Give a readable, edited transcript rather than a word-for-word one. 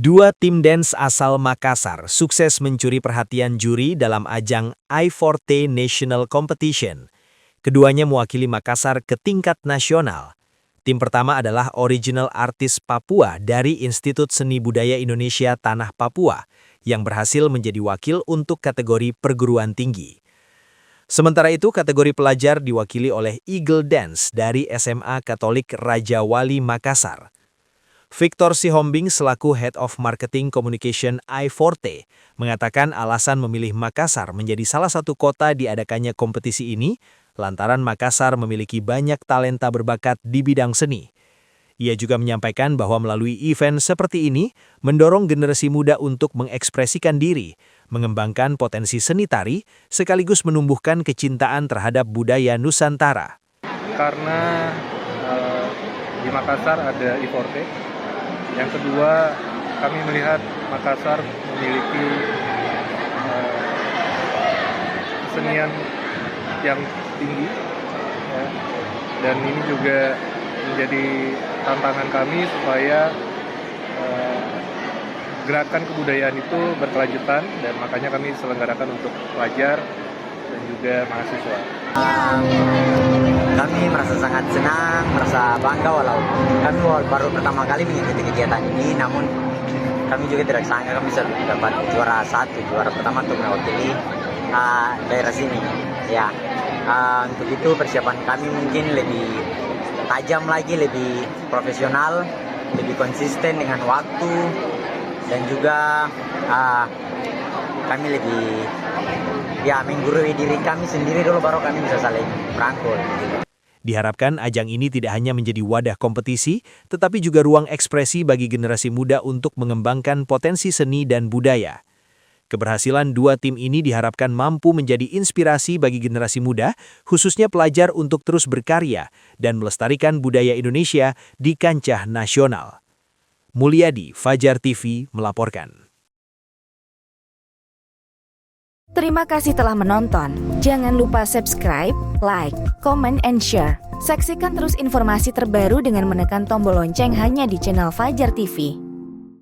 Dua tim dance asal Makassar sukses mencuri perhatian juri dalam ajang I4T National Competition. Keduanya mewakili Makassar ke tingkat nasional. Tim pertama adalah Original Artis Papua dari Institut Seni Budaya Indonesia Tanah Papua, yang berhasil menjadi wakil untuk kategori perguruan tinggi. Sementara itu, kategori pelajar diwakili oleh Eagle Dance dari SMA Katolik Raja Wali Makassar. Victor Sihombing selaku Head of Marketing Communication I4T mengatakan alasan memilih Makassar menjadi salah satu kota diadakannya kompetisi ini lantaran Makassar memiliki banyak talenta berbakat di bidang seni. Ia juga menyampaikan bahwa melalui event seperti ini mendorong generasi muda untuk mengekspresikan diri, mengembangkan potensi seni tari, sekaligus menumbuhkan kecintaan terhadap budaya Nusantara. Karena di Makassar ada I4T. Yang kedua, kami melihat Makassar memiliki kesenian yang tinggi, ya. Dan ini juga menjadi tantangan kami supaya gerakan kebudayaan itu berkelanjutan, dan makanya kami selenggarakan untuk pelajar dan juga mahasiswa. Kami merasa sangat senang, merasa bangga walau kami baru pertama kali mengikuti kegiatan ini, namun kami juga tidak sangka kami bisa dapat juara satu, juara pertama untuk mewakili daerah sini. Ya, untuk itu persiapan kami mungkin lebih tajam lagi, lebih profesional, lebih konsisten dengan waktu, dan juga kami lebih menggurui diri kami sendiri dulu, baru kami bisa saling merangkul. Diharapkan ajang ini tidak hanya menjadi wadah kompetisi, tetapi juga ruang ekspresi bagi generasi muda untuk mengembangkan potensi seni dan budaya. Keberhasilan dua tim ini diharapkan mampu menjadi inspirasi bagi generasi muda, khususnya pelajar untuk terus berkarya dan melestarikan budaya Indonesia di kancah nasional. Mulyadi, Fajar TV, melaporkan. Terima kasih telah menonton. Jangan lupa subscribe, like, comment, and share. Saksikan terus informasi terbaru dengan menekan tombol lonceng hanya di channel Fajar TV.